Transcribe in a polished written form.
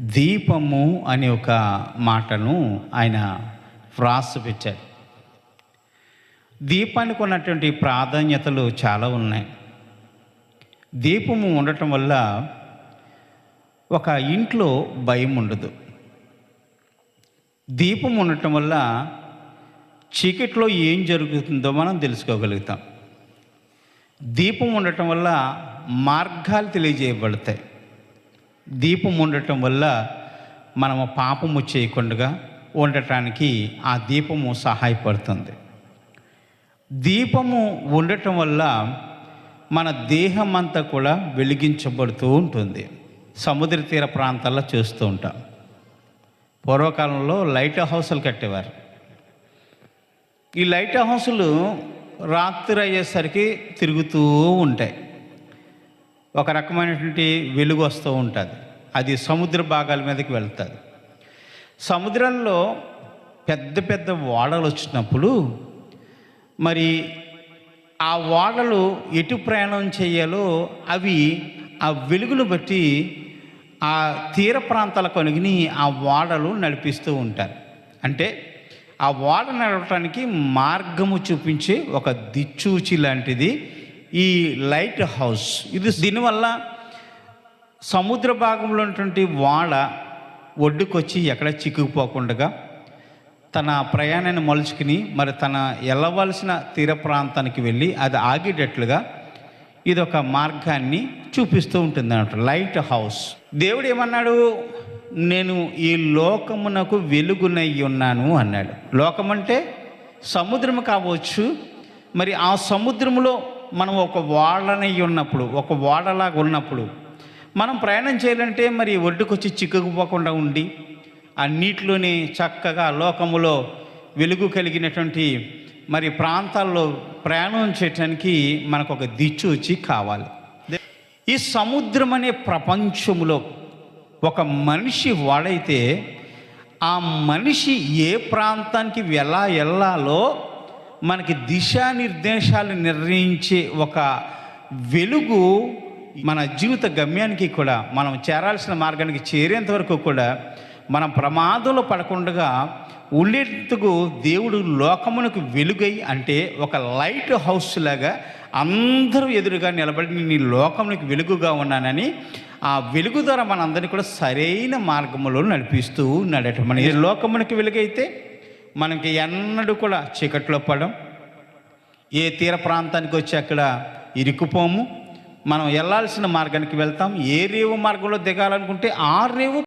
దీపము అనే ఒక మాటను ఆయన వ్రాసి పెట్టారు. దీపానికి ఉన్నటువంటి ప్రాధాన్యతలు చాలా ఉన్నాయి. దీపము ఉండటం వల్ల ఒక ఇంట్లో భయం ఉండదు. దీపం ఉండటం వల్ల చీకట్లో ఏం జరుగుతుందో మనం తెలుసుకోగలుగుతాం. దీపం ఉండటం వల్ల మార్గాలు తెలియజేయబడతాయి. దీపం ఉండటం వల్ల మనము పాపము చేయకుండా ఉండటానికి ఆ దీపము సహాయపడుతుంది. దీపము ఉండటం వల్ల మన దేహం అంతా కూడా వెలిగించబడుతూ ఉంటుంది. సముద్ర తీర ప్రాంతాల్లో చూస్తూ ఉంటాం. పూర్వకాలంలో లైట్ హౌసులు కట్టేవారు. ఈ లైట్ హౌసులు రాత్రి అయ్యేసరికి తిరుగుతూ ఉంటాయి. ఒక రకమైనటువంటి వెలుగు వస్తూ ఉంటుంది. అది సముద్ర భాగాల మీదకి వెళ్తుంది. సముద్రంలో పెద్ద పెద్ద ఓడలు వచ్చినప్పుడు మరి ఆ ఓడలు ఎటు ప్రయాణం చేయాలో అవి ఆ వెలుగును బట్టి ఆ తీర ప్రాంతాలకు అనుగుని ఆ ఓడలు నడిపిస్తూ ఉంటారు. అంటే ఆ ఓడ నడవటానికి మార్గము చూపించే ఒక దిక్సూచి లాంటిది ఈ లైట్ హౌస్. దీనివల్ల సముద్ర భాగంలో ఉన్నటువంటి ఓడ ఒడ్డుకొచ్చి ఎక్కడ చిక్కుకుపోకుండా తన ప్రయాణాన్ని మలుచుకుని మరి తన వెళ్ళవలసిన తీర ప్రాంతానికి వెళ్ళి అది ఆగేటట్లుగా ఇది ఒక మార్గాన్ని చూపిస్తూ ఉంటుంది అన్నమాట లైట్ హౌస్. దేవుడు ఏమన్నాడు? నేను ఈ లోకమునకు వెలుగునై ఉన్నాను అన్నాడు. లోకం అంటే సముద్రము కావచ్చు. మరి ఆ సముద్రములో మనం ఒక ఓడనై ఉన్నప్పుడు, ఒక ఓడలాగా ఉన్నప్పుడు మనం ప్రయాణం చేయాలంటే మరి ఒడ్డుకొచ్చి చిక్కుకుపోకుండా ఉండి ఆ నీటిలోనే చక్కగా లోకములో వెలుగు కలిగినటువంటి మరి ప్రాంతాల్లో ప్రయాణం చేయటానికి మనకు ఒక దిక్సూచి కావాలి. ఈ సముద్రం అనే ప్రపంచంలో ఒక మనిషి వాడైతే ఆ మనిషి ఏ ప్రాంతానికి ఎలా వెళ్ళాలో మనకి దిశానిర్దేశాలు నిర్ణయించే ఒక వెలుగు మన జీవిత గమ్యానికి కూడా మనం చేరాల్సిన మార్గానికి చేరేంత వరకు కూడా మనం ప్రమాదంలో పడకుండా ఉండేందుకు దేవుడు లోకమునకు వెలుగై అంటే ఒక లైట్ హౌస్ లాగా అందరూ ఎదురుగా నిలబడి నీ లోకమునికి వెలుగుగా ఉన్నానని ఆ వెలుగు ద్వారా మనందరినీ కూడా సరైన మార్గంలో నడిపిస్తూ ఉన్నాడట. మన ఈ లోకమునికి వెలుగైతే మనకి ఎన్నడూ కూడా చీకట్లో పడం, ఏ తీర ప్రాంతానికి వచ్చి అక్కడ ఇరుక్కుపోము. మనం వెళ్ళాల్సిన మార్గానికి వెళ్తాం. ఏ రేవు మార్గంలో దిగాలనుకుంటే ఆ రేవు